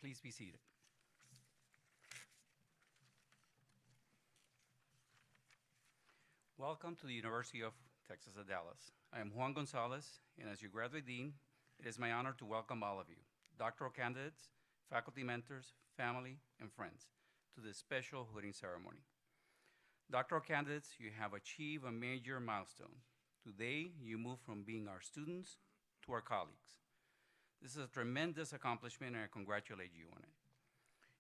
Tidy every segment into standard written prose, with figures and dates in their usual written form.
Please be seated. Welcome to the University of Texas at Dallas. I am Juan Gonzalez, and as your graduate dean, it is my honor to welcome all of you, doctoral candidates, faculty mentors, family, and friends, to this special hooding ceremony. Doctoral candidates, you have achieved a major milestone. Today, you move from being our students to our colleagues. This is a tremendous accomplishment, and I congratulate you on it.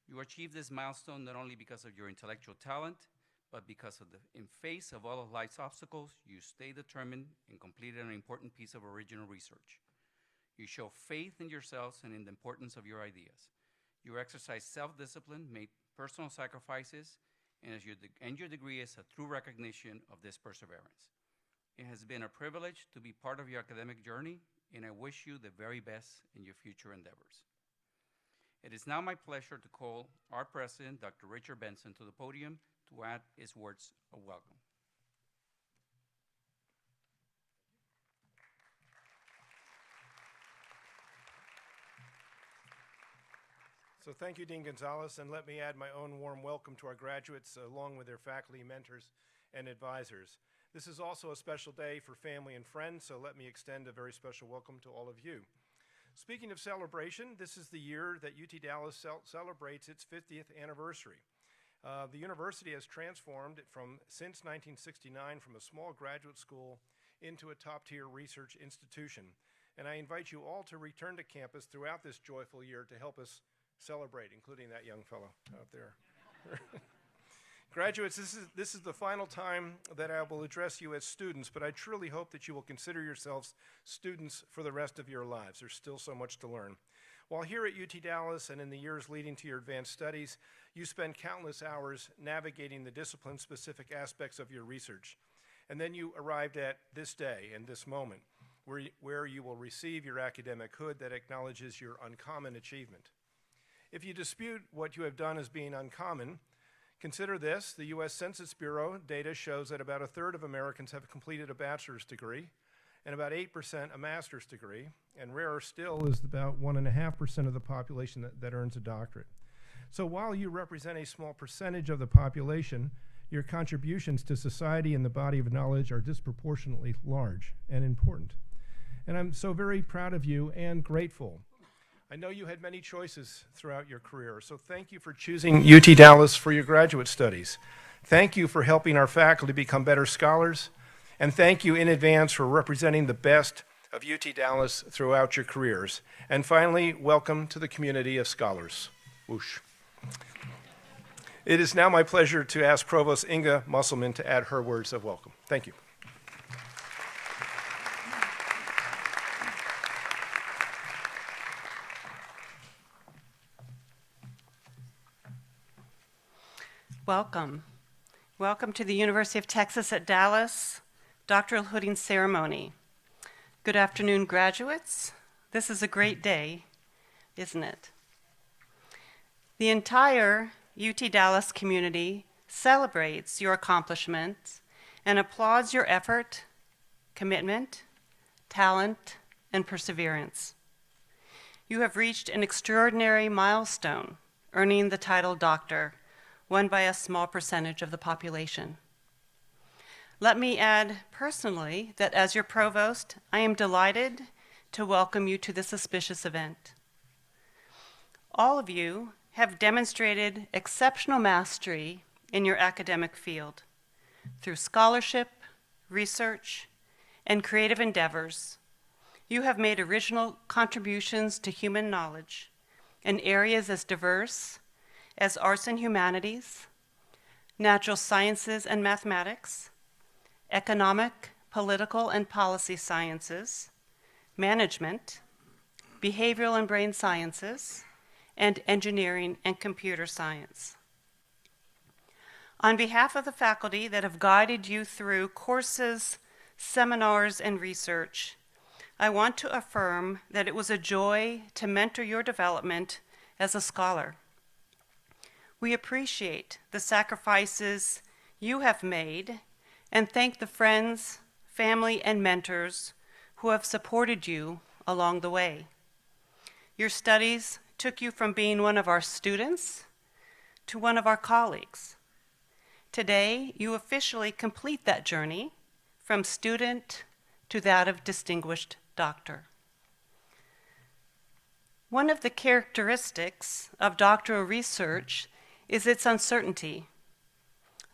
You achieved this milestone not only because of your intellectual talent, but because in face of all of life's obstacles, you stay determined and completed an important piece of original research. You show faith in yourselves and in the importance of your ideas. You exercise self-discipline, made personal sacrifices, and your degree is a true recognition of this perseverance. It has been a privilege to be part of your academic journey, and I wish you the very best in your future endeavors. It is now my pleasure to call our president, Dr. Richard Benson, to the podium to add his words of welcome. So thank you, Dean Gonzalez, and let me add my own warm welcome to our graduates along with their faculty, mentors, and advisors. This is also a special day for family and friends, so let me extend a very special welcome to all of you. Speaking of celebration, this is the year that UT Dallas celebrates its 50th anniversary. The university has transformed since 1969 from a small graduate school into a top-tier research institution. And I invite you all to return to campus throughout this joyful year to help us celebrate, including that young fellow out there. Graduates, this is the final time that I will address you as students, but I truly hope that you will consider yourselves students for the rest of your lives. There's still so much to learn. While here at UT Dallas and in the years leading to your advanced studies, you spend countless hours navigating the discipline-specific aspects of your research. And then you arrived at this day and this moment where you will receive your academic hood that acknowledges your uncommon achievement. If you dispute what you have done as being uncommon, consider this. The U.S. Census Bureau data shows that about a third of Americans have completed a bachelor's degree and about 8% a master's degree, and rarer still is about 1.5% of the population that earns a doctorate. So while you represent a small percentage of the population, your contributions to society and the body of knowledge are disproportionately large and important. And I'm so very proud of you and grateful. I know you had many choices throughout your career, so thank you for choosing UT Dallas for your graduate studies. Thank you for helping our faculty become better scholars, and thank you in advance for representing the best of UT Dallas throughout your careers. And finally, welcome to the community of scholars. Whoosh. It is now my pleasure to ask Provost Inga Musselman to add her words of welcome. Thank you. Welcome. Welcome to the University of Texas at Dallas Doctoral Hooding Ceremony. Good afternoon, graduates. This is a great day, isn't it? The entire UT Dallas community celebrates your accomplishments and applauds your effort, commitment, talent, and perseverance. You have reached an extraordinary milestone, earning the title doctor, won by a small percentage of the population. Let me add personally that as your provost, I am delighted to welcome you to this auspicious event. All of you have demonstrated exceptional mastery in your academic field through scholarship, research, and creative endeavors. You have made original contributions to human knowledge in areas as diverse as arts and humanities, natural sciences and mathematics, economic, political, and policy sciences, management, behavioral and brain sciences, and engineering and computer science. On behalf of the faculty that have guided you through courses, seminars, and research, I want to affirm that it was a joy to mentor your development as a scholar. We appreciate the sacrifices you have made and thank the friends, family, and mentors who have supported you along the way. Your studies took you from being one of our students to one of our colleagues. Today, you officially complete that journey from student to that of distinguished doctor. One of the characteristics of doctoral research is its uncertainty.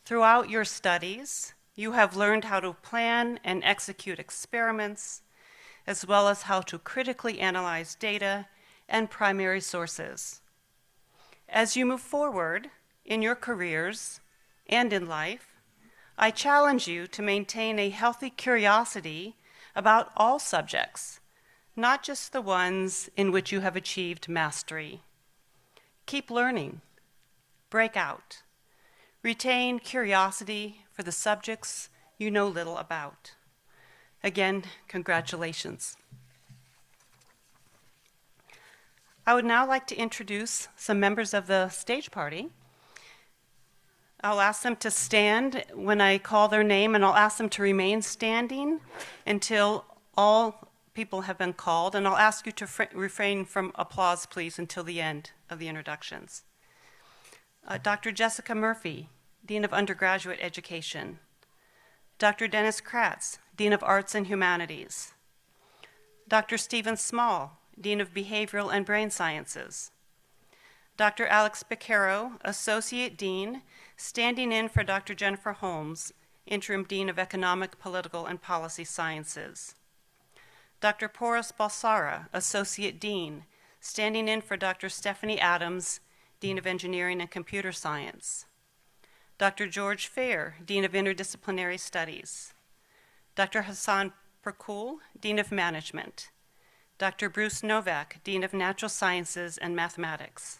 Throughout your studies, you have learned how to plan and execute experiments, as well as how to critically analyze data and primary sources. As you move forward in your careers and in life, I challenge you to maintain a healthy curiosity about all subjects, not just the ones in which you have achieved mastery. Keep learning, break out, retain curiosity for the subjects you know little about. Again, congratulations. I would now like to introduce some members of the stage party. I'll ask them to stand when I call their name, and I'll ask them to remain standing until all people have been called, and I'll ask you to refrain from applause, please, until the end of the introductions. Dr. Jessica Murphy, Dean of Undergraduate Education. Dr. Dennis Kratz, Dean of Arts and Humanities. Dr. Stephen Small, Dean of Behavioral and Brain Sciences. Dr. Alex Beccaro, Associate Dean, standing in for Dr. Jennifer Holmes, Interim Dean of Economic, Political, and Policy Sciences. Dr. Provost Balsara, Associate Dean, standing in for Dr. Stephanie Adams, Dean of Engineering and Computer Science. Dr. George Fair, Dean of Interdisciplinary Studies. Dr. Hassan Prakul, Dean of Management. Dr. Bruce Novak, Dean of Natural Sciences and Mathematics.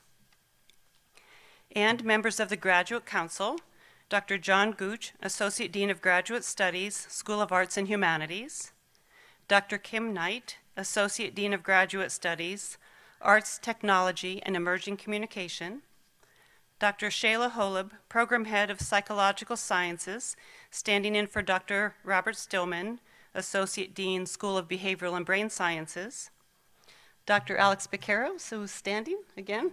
And members of the Graduate Council, Dr. John Gooch, Associate Dean of Graduate Studies, School of Arts and Humanities. Dr. Kim Knight, Associate Dean of Graduate Studies, Arts, Technology, and Emerging Communication. Dr. Shayla Holub, Program Head of Psychological Sciences, standing in for Dr. Robert Stillman, Associate Dean, School of Behavioral and Brain Sciences. Dr. Alex Beccaro, who's standing again,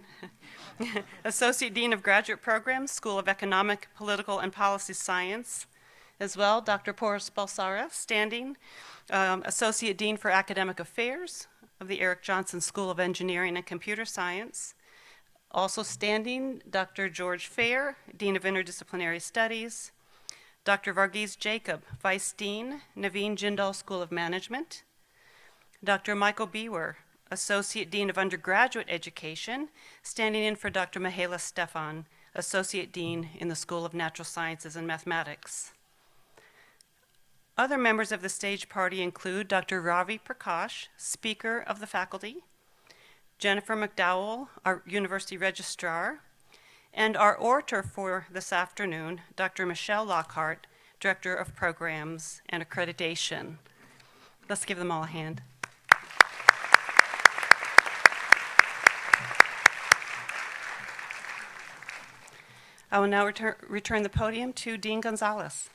Associate Dean of Graduate Programs, School of Economic, Political, and Policy Science. As well, Dr. Provost Balsara, standing, Associate Dean for Academic Affairs of the Eric Johnson School of Engineering and Computer Science. Also standing, Dr. George Fair, Dean of Interdisciplinary Studies. Dr. Varghese Jacob, Vice Dean, Naveen Jindal School of Management. Dr. Michael Bewer, Associate Dean of Undergraduate Education, standing in for Dr. Mihaela Stefan, Associate Dean in the School of Natural Sciences and Mathematics. Other members of the stage party include Dr. Ravi Prakash, Speaker of the Faculty, Jennifer McDowell, our University Registrar, and our orator for this afternoon, Dr. Michelle Lockhart, Director of Programs and Accreditation. Let's give them all a hand. I will now return the podium to Dean Gonzalez.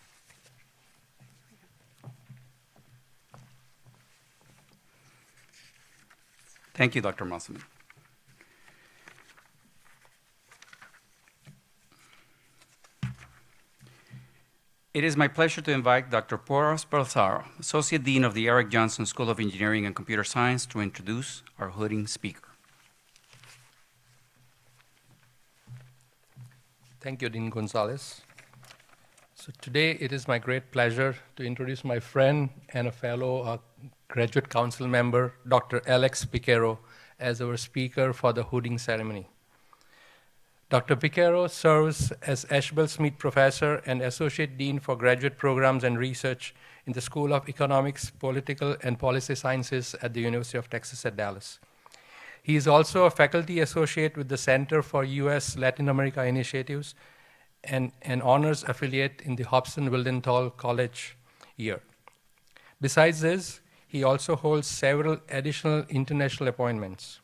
Thank you, Dr. Musselman. It is my pleasure to invite Dr. Provost Balsara, Associate Dean of the Eric Johnson School of Engineering and Computer Science, to introduce our hooding speaker. Thank you, Dean Gonzalez. So today it is my great pleasure to introduce my friend and a fellow Graduate Council member, Dr. Alex Beccaro, as our speaker for the hooding ceremony. Dr. Beccaro serves as Ashbel Smith Professor and Associate Dean for Graduate Programs and Research in the School of Economics, Political, and Policy Sciences at the University of Texas at Dallas. He is also a faculty associate with the Center for U.S. Latin America Initiatives and an honors affiliate in the Hobson-Wildenthal College year. Besides this, he also holds several additional international appointments.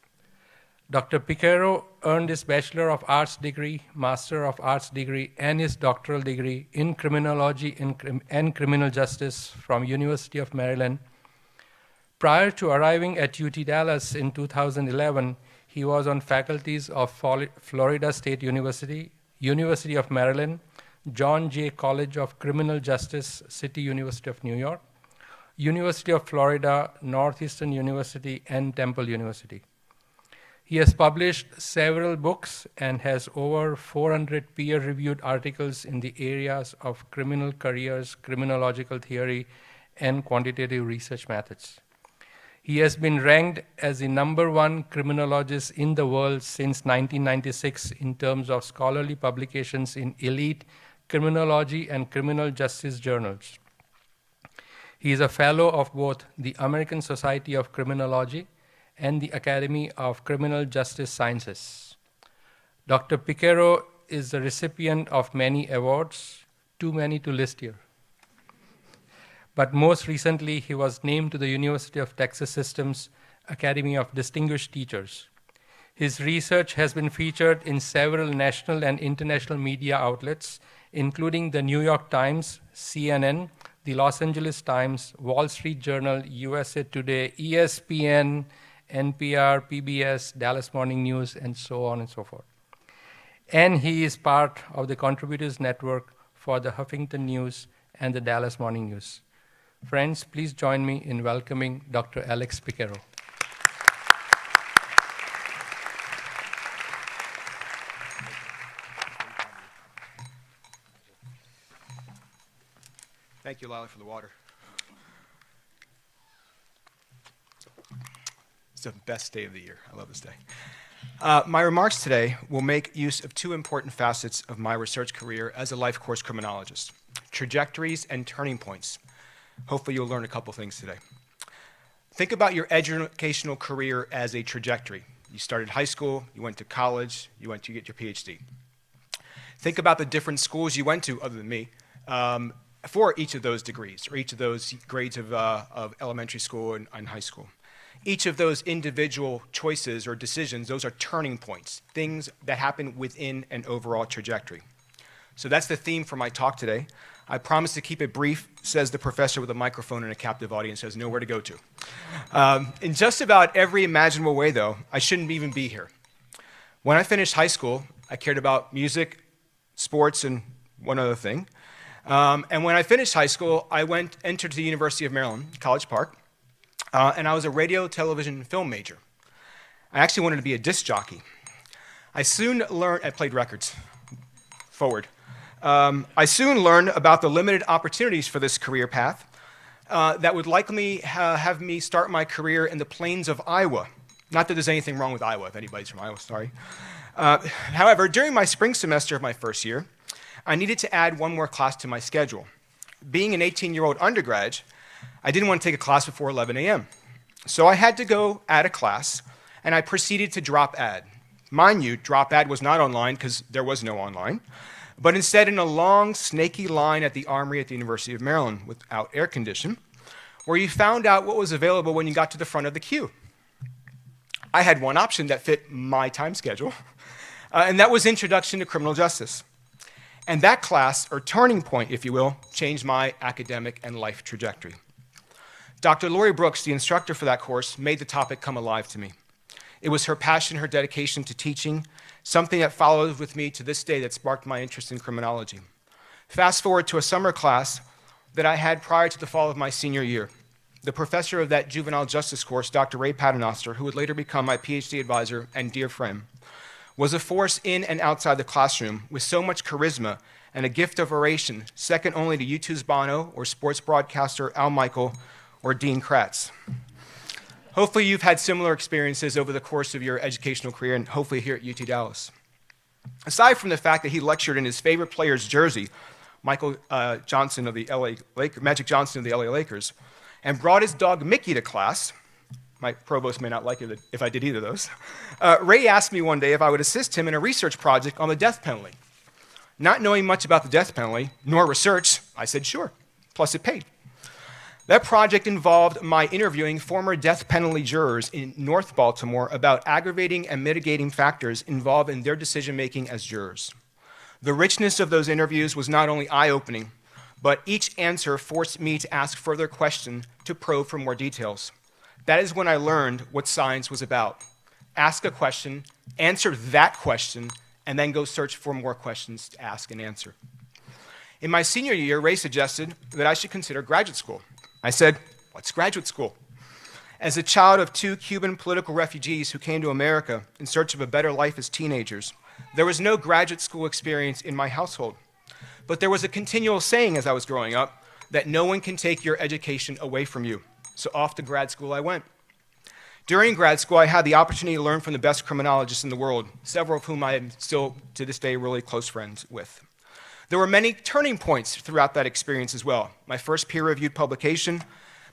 Dr. Beccaro earned his Bachelor of Arts degree, Master of Arts degree, and his doctoral degree in criminology and criminal justice from University of Maryland. Prior to arriving at UT Dallas in 2011, He was on faculties of Florida State University, University of Maryland, John Jay College of Criminal Justice, City University of New York, University of Florida, Northeastern University, and Temple University. He has published several books and has over 400 peer-reviewed articles in the areas of criminal careers, criminological theory, and quantitative research methods. He has been ranked as the #1 criminologist in the world since 1996 in terms of scholarly publications in elite criminology and criminal justice journals. He is a fellow of both the American Society of Criminology and the Academy of Criminal Justice Sciences. Dr. Piquero is the recipient of many awards, too many to list here. But most recently, he was named to the University of Texas System's Academy of Distinguished Teachers. His research has been featured in several national and international media outlets, including the New York Times, CNN, the Los Angeles Times, Wall Street Journal, USA Today, ESPN, NPR, PBS, Dallas Morning News, and so on and so forth. And he is part of the Contributors Network for the Huffington News and the Dallas Morning News. Friends, please join me in welcoming Dr. Alex Piquero. Thank you, Lila, for the water. It's the best day of the year. I love this day. My remarks today will make use of two important facets of my research career as a life course criminologist: trajectories and turning points. Hopefully you'll learn a couple things today. Think about your educational career as a trajectory. You started high school, you went to college, you went to get your PhD. Think about the different schools you went to, other than me, for each of those degrees, or each of those grades of elementary school and high school. Each of those individual choices or decisions, those are turning points, things that happen within an overall trajectory. So that's the theme for my talk today. I promise to keep it brief, says the professor with a microphone and a captive audience, has nowhere to go to. In just about every imaginable way, though, I shouldn't even be here. When I finished high school, I cared about music, sports, and one other thing. And when I finished high school, I entered the University of Maryland, College Park, and I was a radio, television, and film major. I actually wanted to be a disc jockey. I played records, forward. I soon learned about the limited opportunities for this career path that would likely have me start my career in the plains of Iowa. Not that there's anything wrong with Iowa, if anybody's from Iowa, sorry. However, during my spring semester of my first year, I needed to add one more class to my schedule. Being an 18-year-old undergrad, I didn't want to take a class before 11 a.m. So I had to go add a class, and I proceeded to drop add. Mind you, drop add was not online because there was no online, but instead in a long, snaky line at the Armory at the University of Maryland without air condition, where you found out what was available when you got to the front of the queue. I had one option that fit my time schedule, and that was Introduction to Criminal Justice. And that class, or turning point, if you will, changed my academic and life trajectory. Dr. Lori Brooks, the instructor for that course, made the topic come alive to me. It was her passion, her dedication to teaching, something that follows with me to this day that sparked my interest in criminology. Fast forward to a summer class that I had prior to the fall of my senior year. The professor of that juvenile justice course, Dr. Ray Paternoster, who would later become my PhD advisor and dear friend, was a force in and outside the classroom with so much charisma and a gift of oration, second only to U2's Bono or sports broadcaster Al Michael or Dean Kratz. Hopefully you've had similar experiences over the course of your educational career, and hopefully here at UT Dallas. Aside from the fact that he lectured in his favorite player's jersey, Magic Johnson of the LA Lakers, and brought his dog Mickey to class, my provost may not like it if I did either of those, Ray asked me one day if I would assist him in a research project on the death penalty. Not knowing much about the death penalty, nor research, I said sure, plus it paid. That project involved my interviewing former death penalty jurors in North Baltimore about aggravating and mitigating factors involved in their decision-making as jurors. The richness of those interviews was not only eye-opening, but each answer forced me to ask further questions to probe for more details. That is when I learned what science was about. ask a question, answer that question, and then go search for more questions to ask and answer. In my senior year, Ray suggested that I should consider graduate school. I said, "What's graduate school?" As a child of 2 Cuban political refugees who came to America in search of a better life as teenagers, there was no graduate school experience in my household. But there was a continual saying as I was growing up that no one can take your education away from you. So off to grad school I went. During grad school, I had the opportunity to learn from the best criminologists in the world, several of whom I am still, to this day, really close friends with. There were many turning points throughout that experience as well. My first peer-reviewed publication,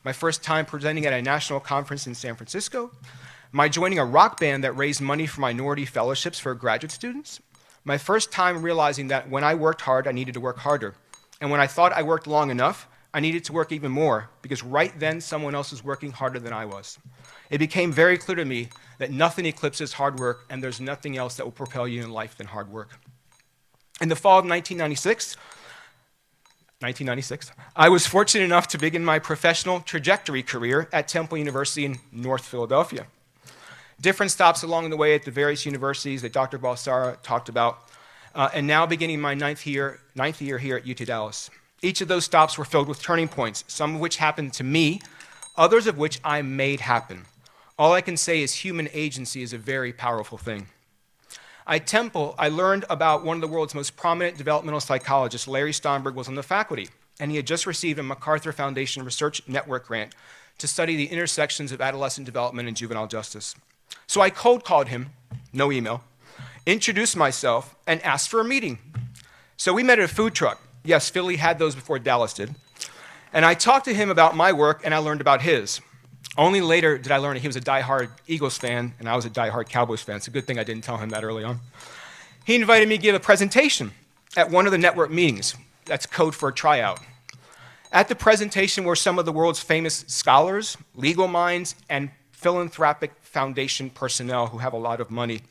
my first time presenting at a national conference in San Francisco, my joining a rock band that raised money for minority fellowships for graduate students, my first time realizing that when I worked hard, I needed to work harder. And when I thought I worked long enough, I needed to work even more, because right then someone else was working harder than I was. It became very clear to me that nothing eclipses hard work, and there's nothing else that will propel you in life than hard work. In the fall of 1996, I was fortunate enough to begin my professional trajectory career at Temple University in North Philadelphia. Different stops along the way at the various universities that Dr. Balsara talked about, and now beginning my ninth year here at UT Dallas. Each of those stops were filled with turning points, some of which happened to me, others of which I made happen. All I can say is human agency is a very powerful thing. At Temple, I learned about one of the world's most prominent developmental psychologists. Larry Steinberg was on the faculty, and he had just received a MacArthur Foundation Research Network grant to study the intersections of adolescent development and juvenile justice. So I cold called him, no email, introduced myself, and asked for a meeting. So we met at a food truck. Yes, Philly had those before Dallas did. And I talked to him about my work, and I learned about his. Only later did I learn that he was a diehard Eagles fan, and I was a diehard Cowboys fan. It's a good thing I didn't tell him that early on. He invited me to give a presentation at one of the network meetings. That's code for a tryout. At the presentation were some of the world's famous scholars, legal minds, and philanthropic foundation personnel who have a lot of money.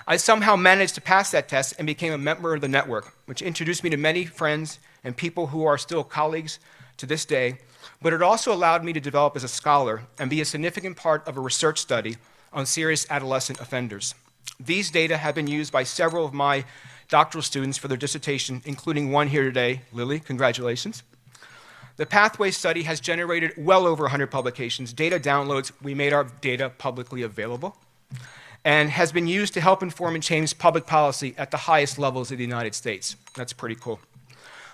I somehow managed to pass that test and became a member of the network, which introduced me to many friends and people who are still colleagues to this day, but it also allowed me to develop as a scholar and be a significant part of a research study on serious adolescent offenders. These data have been used by several of my doctoral students for their dissertation, including one here today. Lily, congratulations. The Pathway study has generated well over 100 publications, data downloads. We made our data publicly available, and has been used to help inform and change public policy at the highest levels of the United States. That's pretty cool.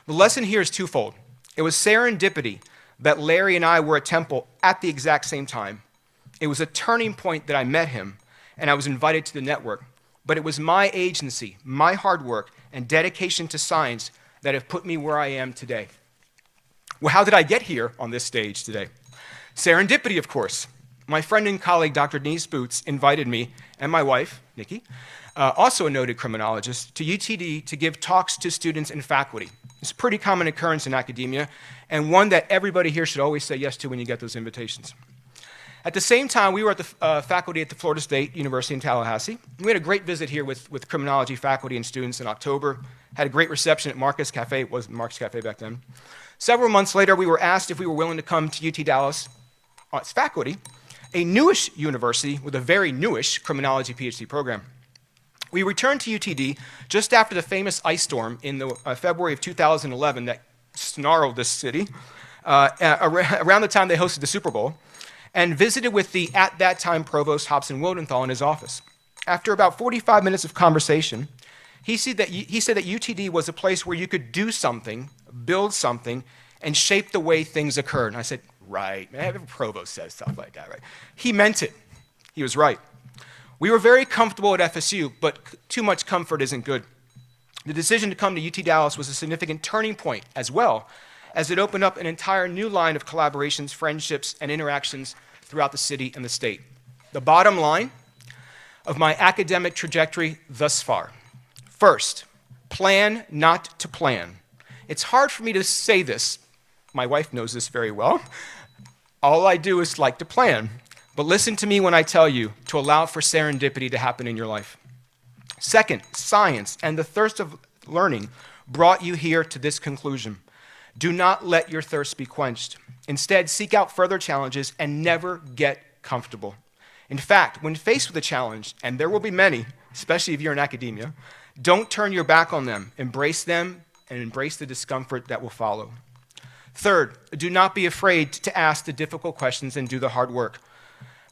The lesson here is twofold. It was serendipity that Larry and I were at Temple at the exact same time. It was a turning point that I met him, and I was invited to the network. But it was my agency, my hard work, and dedication to science that have put me where I am today. Well, how did I get here on this stage today? Serendipity, of course. My friend and colleague, Dr. Denise Boots, invited me and my wife, Nikki, also a noted criminologist, to UTD to give talks to students and faculty. It's a pretty common occurrence in academia, and one that everybody here should always say yes to when you get those invitations. At the same time, we were at the faculty at the Florida State University in Tallahassee. We had a great visit here with criminology faculty and students in October, had a great reception at Marcus Cafe. It wasn't Marcus Cafe back then. Several months later, we were asked if we were willing to come to UT Dallas as faculty, a newish university with a very newish criminology PhD program. We returned to UTD just after the famous ice storm in the February of 2011 that snarled this city, around the time they hosted the Super Bowl, and visited with the, at that time, Provost Hobson Wildenthal in his office. After about 45 minutes of conversation, he said that UTD was a place where you could do something, build something, and shape the way things occurred. And I said, right, man, Provost says stuff like that, right? He meant it. He was right. We were very comfortable at FSU, but too much comfort isn't good. The decision to come to UT Dallas was a significant turning point as well, as it opened up an entire new line of collaborations, friendships, and interactions throughout the city and the state. The bottom line of my academic trajectory thus far. First, plan not to plan. It's hard for me to say this. My wife knows this very well. All I do is like to plan. But listen to me when I tell you to allow for serendipity to happen in your life. Second, science and the thirst of learning brought you here to this conclusion. Do not let your thirst be quenched. Instead, seek out further challenges and never get comfortable. In fact, when faced with a challenge, and there will be many, especially if you're in academia, don't turn your back on them. Embrace them and embrace the discomfort that will follow. Third, do not be afraid to ask the difficult questions and do the hard work.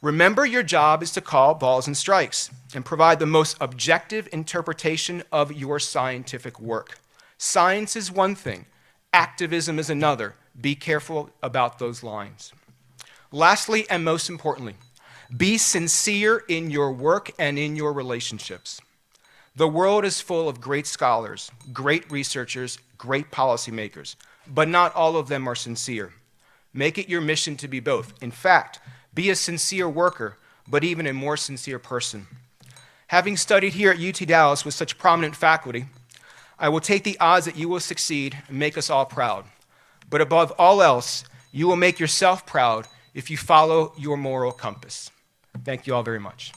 Remember, your job is to call balls and strikes and provide the most objective interpretation of your scientific work. Science is one thing, activism is another. Be careful about those lines. Lastly, and most importantly, be sincere in your work and in your relationships. The world is full of great scholars, great researchers, great policymakers, but not all of them are sincere. Make it your mission to be both. In fact, be a sincere worker, but even a more sincere person. Having studied here at UT Dallas with such prominent faculty, I will take the odds that you will succeed and make us all proud. But above all else, you will make yourself proud if you follow your moral compass. Thank you all very much.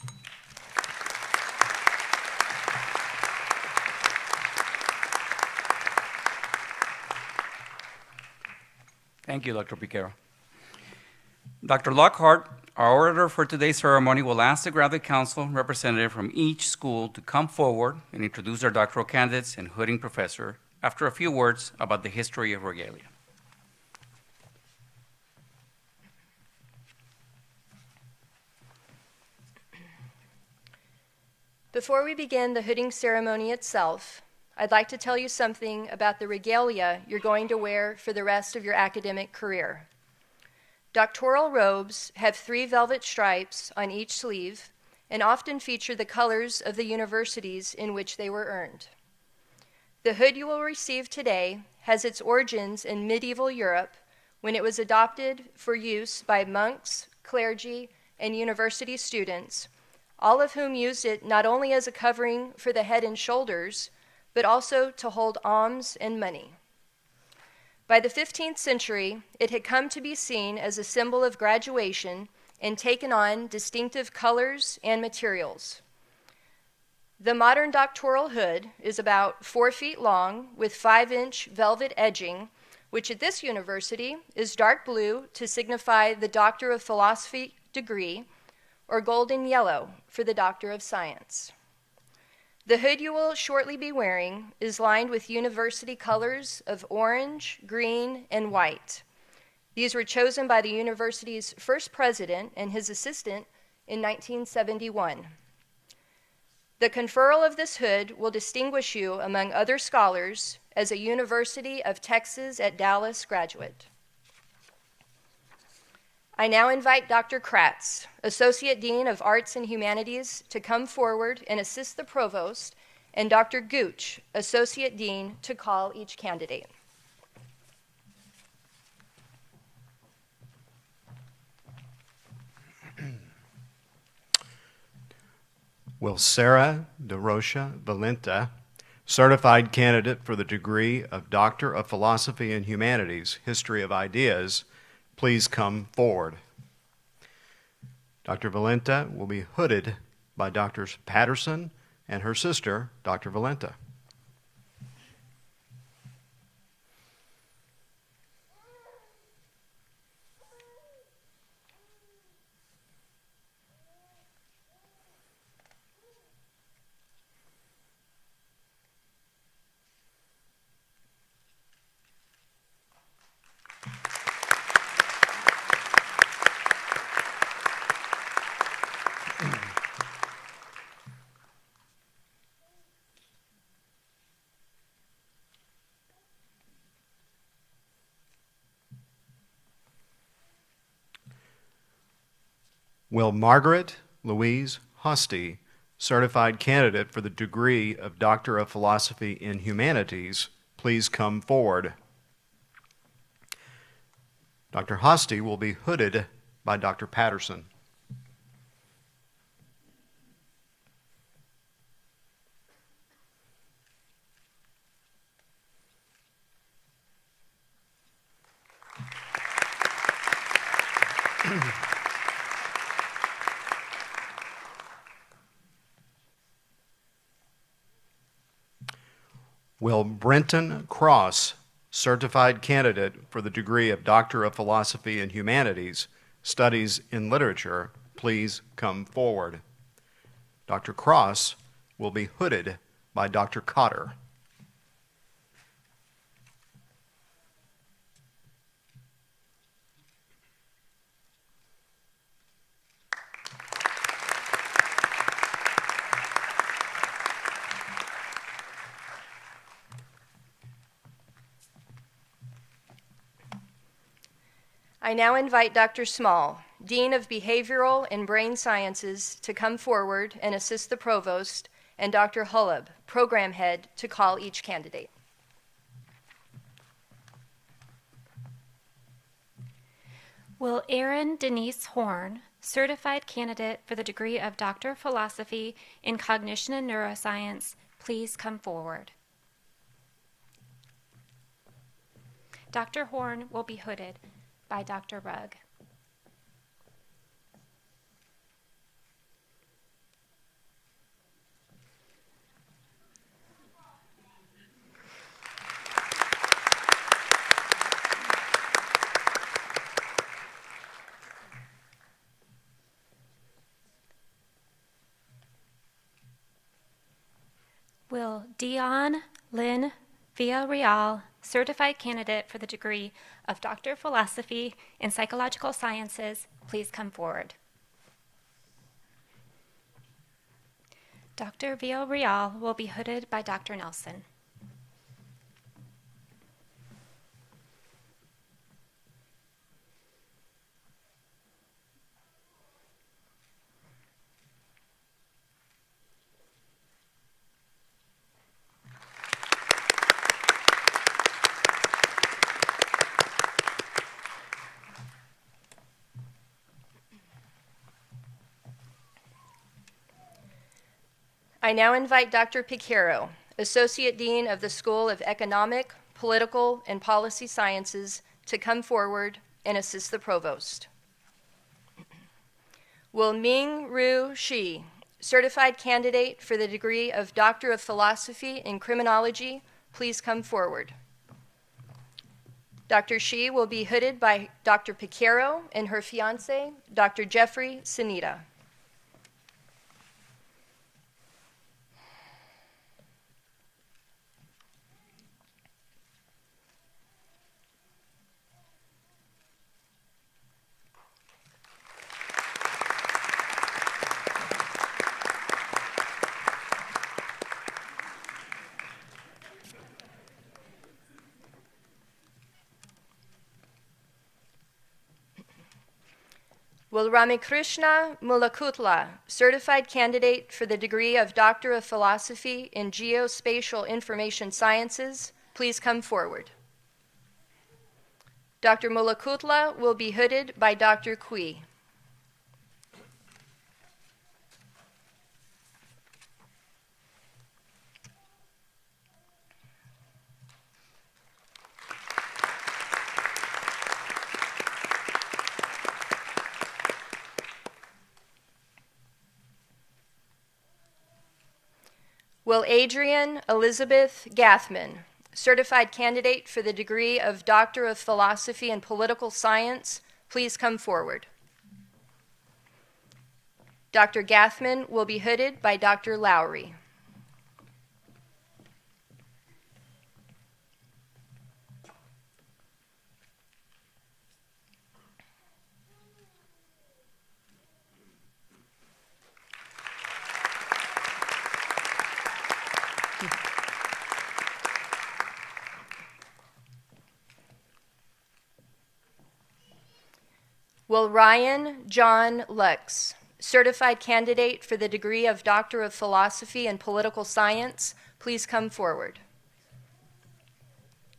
Thank you, Dr. Piquero. Dr. Lockhart, our orator for today's ceremony, will ask the graduate council representative from each school to come forward and introduce their doctoral candidates and Hooding professor after a few words about the history of regalia. Before we begin the hooding ceremony itself, I'd like to tell you something about the regalia you're going to wear for the rest of your academic career. Doctoral robes have 3 velvet stripes on each sleeve and often feature the colors of the universities in which they were earned. The hood you will receive today has its origins in medieval Europe when it was adopted for use by monks, clergy, and university students, all of whom used it not only as a covering for the head and shoulders, but also to hold alms and money. By the 15th century, it had come to be seen as a symbol of graduation and taken on distinctive colors and materials. The modern doctoral hood is about 4 feet long with 5-inch velvet edging, which at this university is dark blue to signify the Doctor of Philosophy degree, or golden yellow for the Doctor of Science. The hood you will shortly be wearing is lined with university colors of orange, green, and white. These were chosen by the university's first president and his assistant in 1971. The conferral of this hood will distinguish you among other scholars as a University of Texas at Dallas graduate. I now invite Dr. Kratz, Associate Dean of Arts and Humanities, to come forward and assist the Provost, and Dr. Gooch, Associate Dean, to call each candidate. Will Sarah DeRocha Valenta, certified candidate for the degree of Doctor of Philosophy and Humanities, History of Ideas, please come forward. Dr. Valenta will be hooded by Drs. Patterson and her sister, Dr. Valenta. Will Margaret Louise Hosty, certified candidate for the degree of Doctor of Philosophy in Humanities, please come forward. Dr. Hosty will be hooded by Dr. Patterson. Will Brenton Cross, certified candidate for the degree of Doctor of Philosophy in Humanities, Studies in Literature, please come forward. Dr. Cross will be hooded by Dr. Cotter. I now invite Dr. Small, Dean of Behavioral and Brain Sciences, to come forward and assist the Provost, and Dr. Hullab, Program Head, to call each candidate. Will Erin Denise Horn, certified candidate for the degree of Doctor of Philosophy in Cognition and Neuroscience, please come forward? Dr. Horn will be hooded by Dr. Rugg. Will Dion Lynn Villarreal, certified candidate for the degree of Doctor of Philosophy in Psychological Sciences, please come forward? Dr. Villarreal will be hooded by Dr. Nelson. I now invite Dr. Picaro, Associate Dean of the School of Economic, Political, and Policy Sciences, to come forward and assist the Provost. Will Ming Ru Shi, certified candidate for the degree of Doctor of Philosophy in Criminology, please come forward. Dr. Shi will be hooded by Dr. Picaro and her fiancé, Dr. Jeffrey Sanita. Will Ramakrishna Mulakutla, certified candidate for the degree of Doctor of Philosophy in Geospatial Information Sciences, please come forward. Dr. Mulakutla will be hooded by Dr. Kui. Will Adrian Elizabeth Gathman, certified candidate for the degree of Doctor of Philosophy in Political Science, please come forward. Dr. Gathman will be hooded by Dr. Lowry. Will Ryan John Lux, certified candidate for the degree of Doctor of Philosophy in Political Science, please come forward.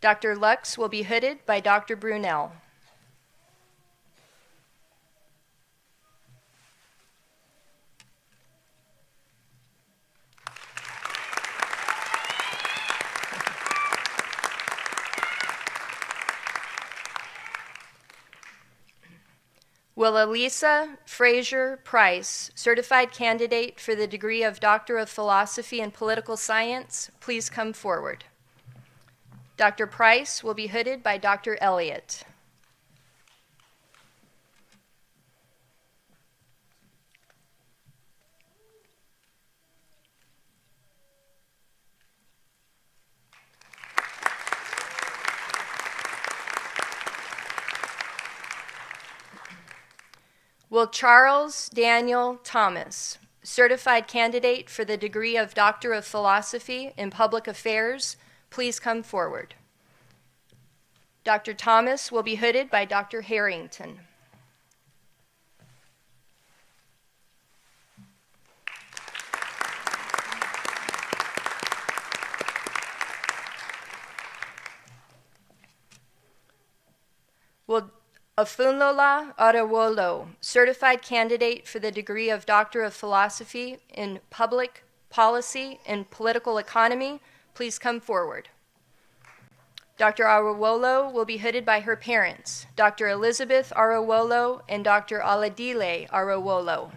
Dr. Lux will be hooded by Dr. Brunel. Will Elisa Fraser Price, certified candidate for the degree of Doctor of Philosophy in Political Science, please come forward. Dr. Price will be hooded by Dr. Elliott. Will Charles Daniel Thomas, certified candidate for the degree of Doctor of Philosophy in Public Affairs, please come forward? Dr. Thomas will be hooded by Dr. Harrington. Will Afunlola Arewolo, certified candidate for the degree of Doctor of Philosophy in Public Policy and Political Economy, please come forward? Dr. Arewolo will be hooded by her parents, Dr. Elizabeth Arewolo and Dr. Aladile Arewolo.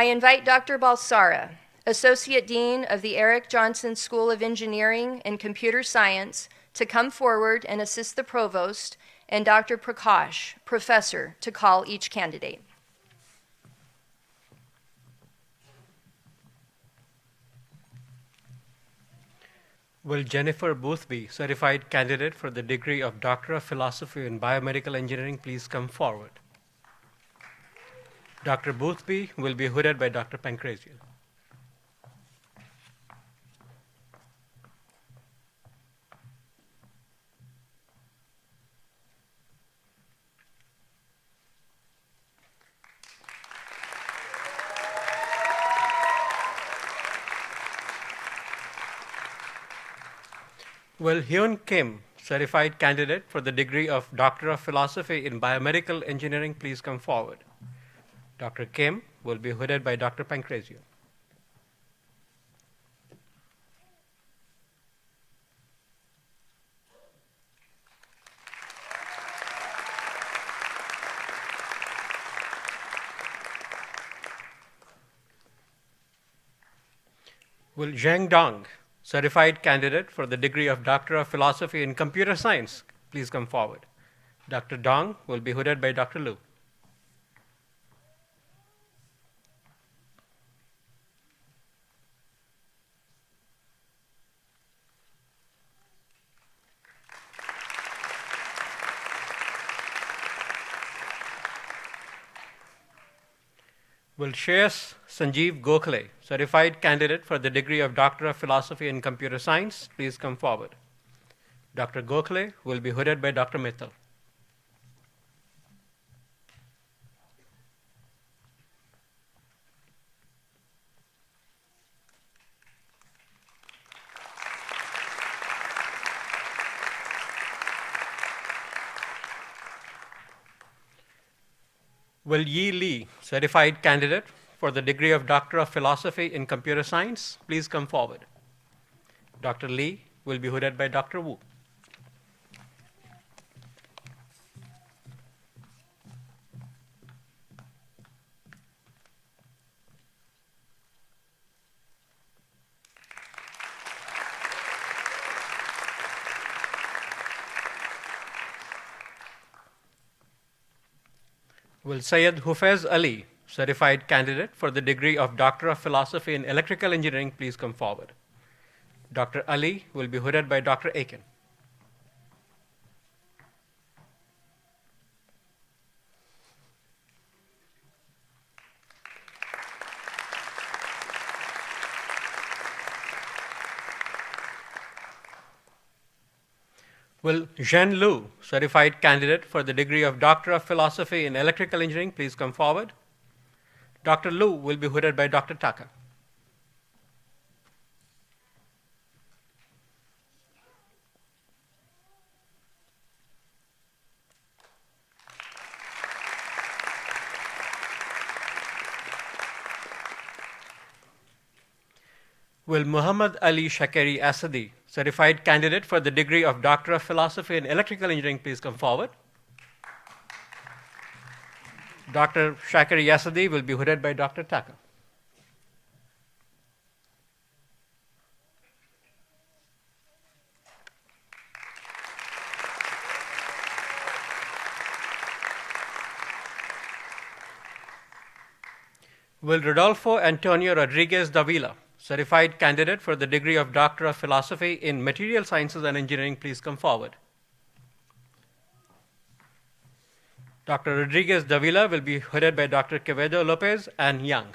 I invite Dr. Balsara, Associate Dean of the Eric Johnson School of Engineering and Computer Science, to come forward and assist the Provost, and Dr. Prakash, Professor, to call each candidate. Will Jennifer Boothby, certified candidate for the degree of Doctor of Philosophy in Biomedical Engineering, please come forward? Dr. Boothby will be hooded by Dr. Pancrasian. Will Hyun Kim, certified candidate for the degree of Doctor of Philosophy in Biomedical Engineering, please come forward? Dr. Kim will be hooded by Dr. Pancrasian. Will Zheng Dong, certified candidate for the degree of Doctor of Philosophy in Computer Science, please come forward? Dr. Dong will be hooded by Dr. Liu. Will Shreyas Sanjeev Gokhale, certified candidate for the degree of Doctor of Philosophy in Computer Science, please come forward? Dr. Gokhale will be hooded by Dr. Mittal. Will Yi Lee, certified candidate for the degree of Doctor of Philosophy in Computer Science, please come forward? Dr. Lee will be hooded by Dr. Wu. Will Syed Hufez Ali, certified candidate for the degree of Doctor of Philosophy in Electrical Engineering, please come forward? Dr. Ali will be hooded by Dr. Aiken. Will Zhen Lu, certified candidate for the degree of Doctor of Philosophy in Electrical Engineering, please come forward? Dr. Lu will be hooded by Dr. Taka. Will Muhammad Ali Shakeri Asadi, certified candidate for the degree of Doctor of Philosophy in Electrical Engineering, please come forward? Dr. Shakir Yasadi will be hooded by Dr. Tucker. Will Rodolfo Antonio Rodriguez Davila, certified candidate for the degree of Doctor of Philosophy in Material Sciences and Engineering, please come forward? Dr. Rodriguez Davila will be hooded by Dr. Quevedo Lopez and Young.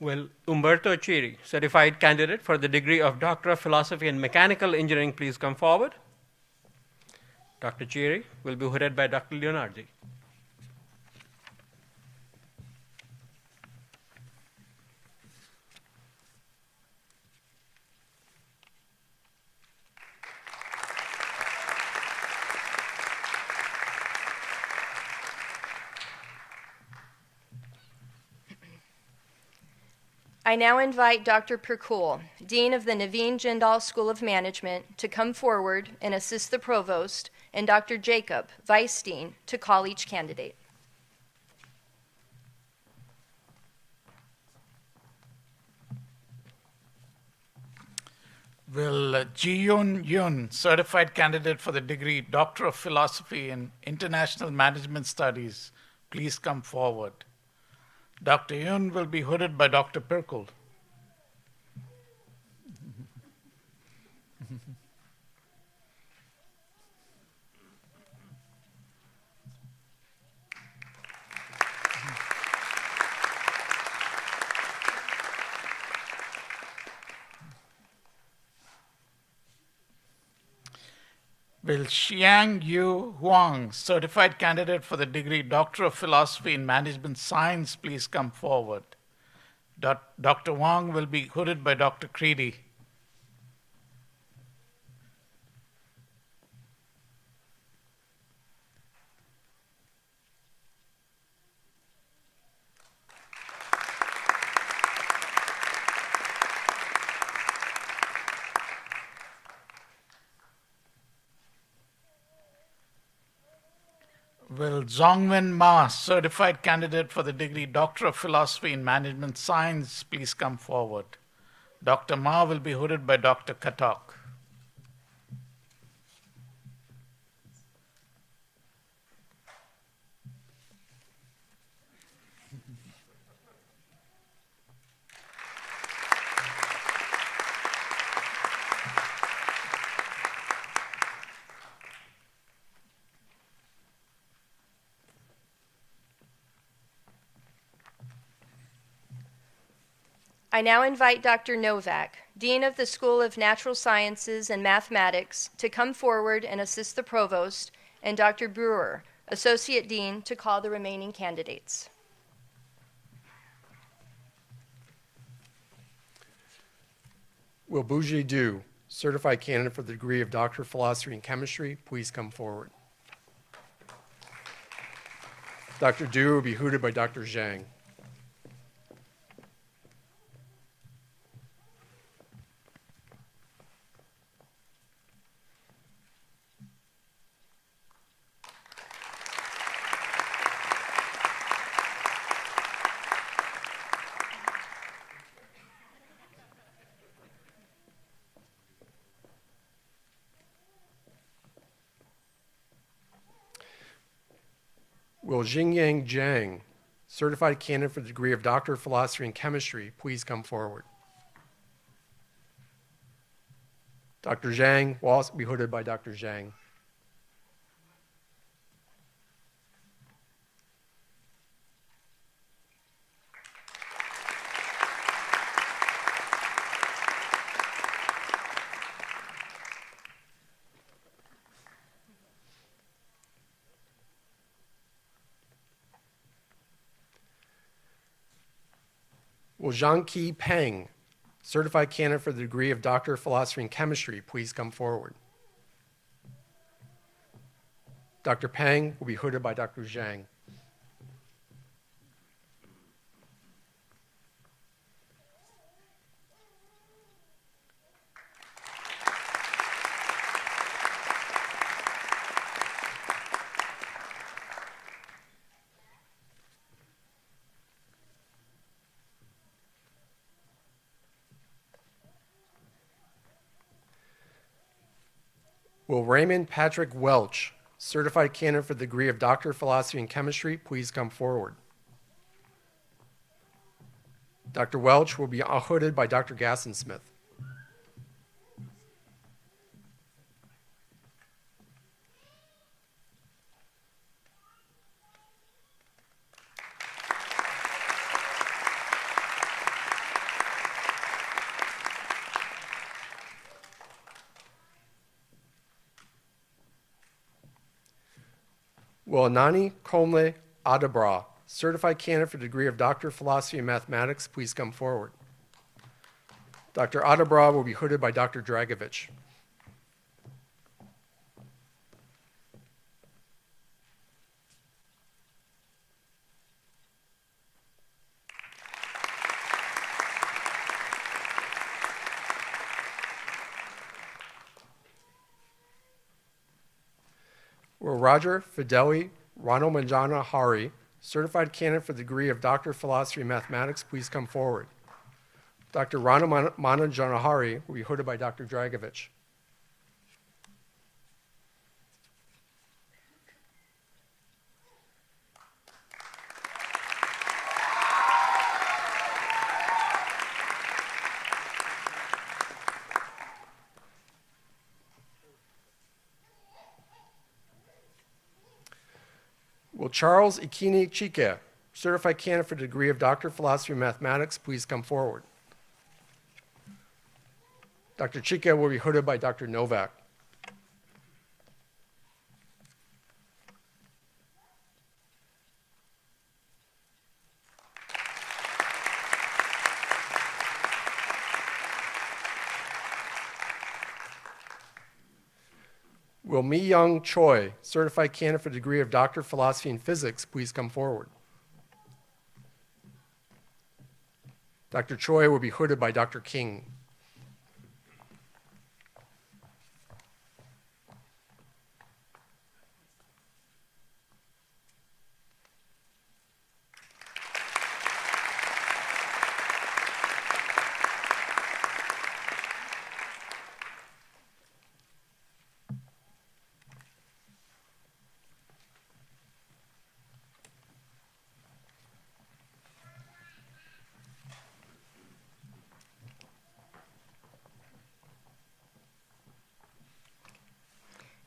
Will Umberto Chiri, certified candidate for the degree of Doctor of Philosophy in Mechanical Engineering, please come forward? Dr. Chiri will be hooded by Dr. Leonardi. I now invite Dr. Perkul, Dean of the Naveen Jindal School of Management, to come forward and assist the Provost, and Dr. Jacob, Vice Dean, to call each candidate. Will Ji-Yoon Yoon, certified candidate for the degree Doctor of Philosophy in International Management Studies, please come forward? Dr. Yoon will be hooded by Dr. Perkul. Will Xiang Yu Huang, certified candidate for the degree Doctor of Philosophy in Management Science, please come forward? Dr. Wang will be hooded by Dr. Creedy. Will Zongwen Ma, certified candidate for the degree Doctor of Philosophy in Management Science, please come forward? Dr. Ma will be hooded by Dr. Katok. I now invite Dr. Novak, Dean of the School of Natural Sciences and Mathematics, to come forward and assist the Provost, and Dr. Brewer, Associate Dean, to call the remaining candidates. Will Bougie Du, certified candidate for the degree of Doctor of Philosophy in Chemistry, please come forward? Dr. Du will be hooded by Dr. Zhang. Will Jingyang Zhang, certified candidate for the degree of Doctor of Philosophy in Chemistry, please come forward? Dr. Zhang will also be hooded by Dr. Zhang. Will Zhangqi Peng, certified candidate for the degree of Doctor of Philosophy in Chemistry, please come forward? Dr. Pang will be hooded by Dr. Zhang. Will Raymond Patrick Welch, certified candidate for the degree of Doctor of Philosophy in Chemistry, please come forward? Dr. Welch will be hooded by Dr. Gasson Smith. Will Anani Komle Adabra, certified candidate for the degree of Doctor of Philosophy in Mathematics, please come forward? Dr. Adabra will be hooded by Dr. Dragovich. Will Roger Fideli Ranomanjana Hari, certified candidate for the degree of Doctor of Philosophy in Mathematics, please come forward? Dr. Ranomanjana Hari will be hooded by Dr. Dragovich. Will Charles Ikini Chike, certified candidate for the degree of Doctor of Philosophy in Mathematics, please come forward? Dr. Chike will be hooded by Dr. Novak. Will Mi Young Choi, certified candidate for the degree of Doctor of Philosophy in Physics, please come forward? Dr. Choi will be hooded by Dr. King.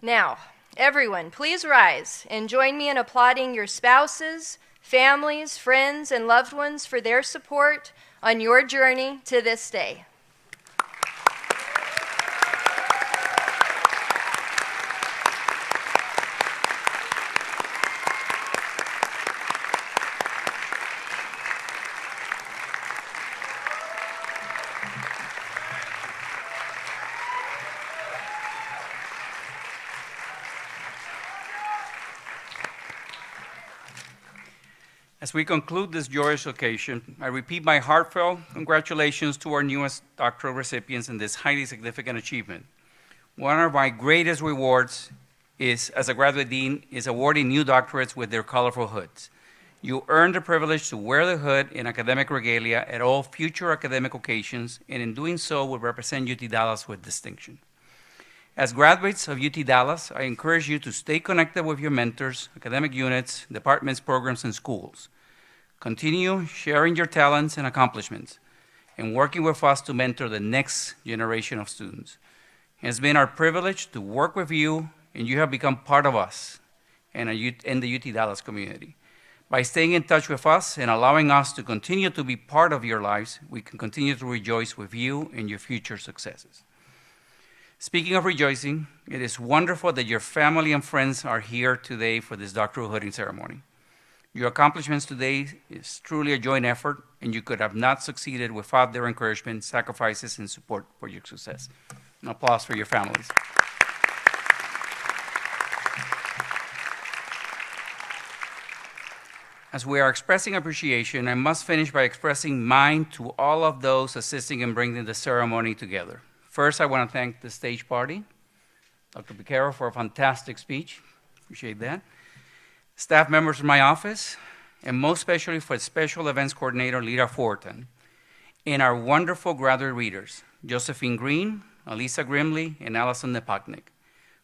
Now, everyone, please rise and join me in applauding your spouses, families, friends, and loved ones for their support on your journey to this day. As we conclude this joyous occasion, I repeat my heartfelt congratulations to our newest doctoral recipients in this highly significant achievement. One of my greatest rewards is, as a graduate dean, is awarding new doctorates with their colorful hoods. You earn the privilege to wear the hood in academic regalia at all future academic occasions, and in doing so will represent UT Dallas with distinction. As graduates of UT Dallas, I encourage you to stay connected with your mentors, academic units, departments, programs, and schools. Continue sharing your talents and accomplishments and working with us to mentor the next generation of students. It has been our privilege to work with you, and you have become part of us and the UT Dallas community. By staying in touch with us and allowing us to continue to be part of your lives, we can continue to rejoice with you in your future successes. Speaking of rejoicing, it is wonderful that your family and friends are here today for this doctoral hooding ceremony. Your accomplishments today is truly a joint effort, and you could have not succeeded without their encouragement, sacrifices, and support for your success. An applause for your families. As we are expressing appreciation, I must finish by expressing mine to all of those assisting in bringing the ceremony together. First, I want to thank the stage party, Dr. Picaro, for a fantastic speech. Appreciate that. Staff members from my office, and most especially for Special Events Coordinator Lita Fortin, and our wonderful graduate readers, Josephine Green, Elisa Grimley, and Allison Nepotnik,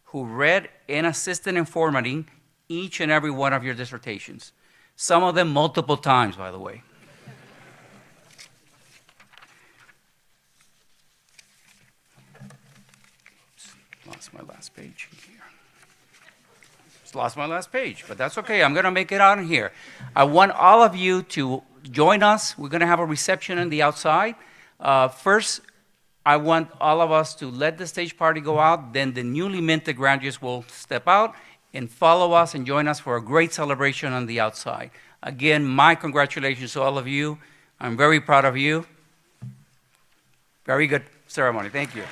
who read and assisted in formatting each and every one of your dissertations, some of them multiple times, by the way. Lost my last page here. Just lost my last page, but that's okay. I'm going to make it out in here. I want all of you to join us. We're going to have a reception on the outside. First, I want all of us to let the stage party go out. Then the newly minted graduates will step out and follow us and join us for a great celebration on the outside. Again, my congratulations to all of you. I'm very proud of you. Very good ceremony. Thank you.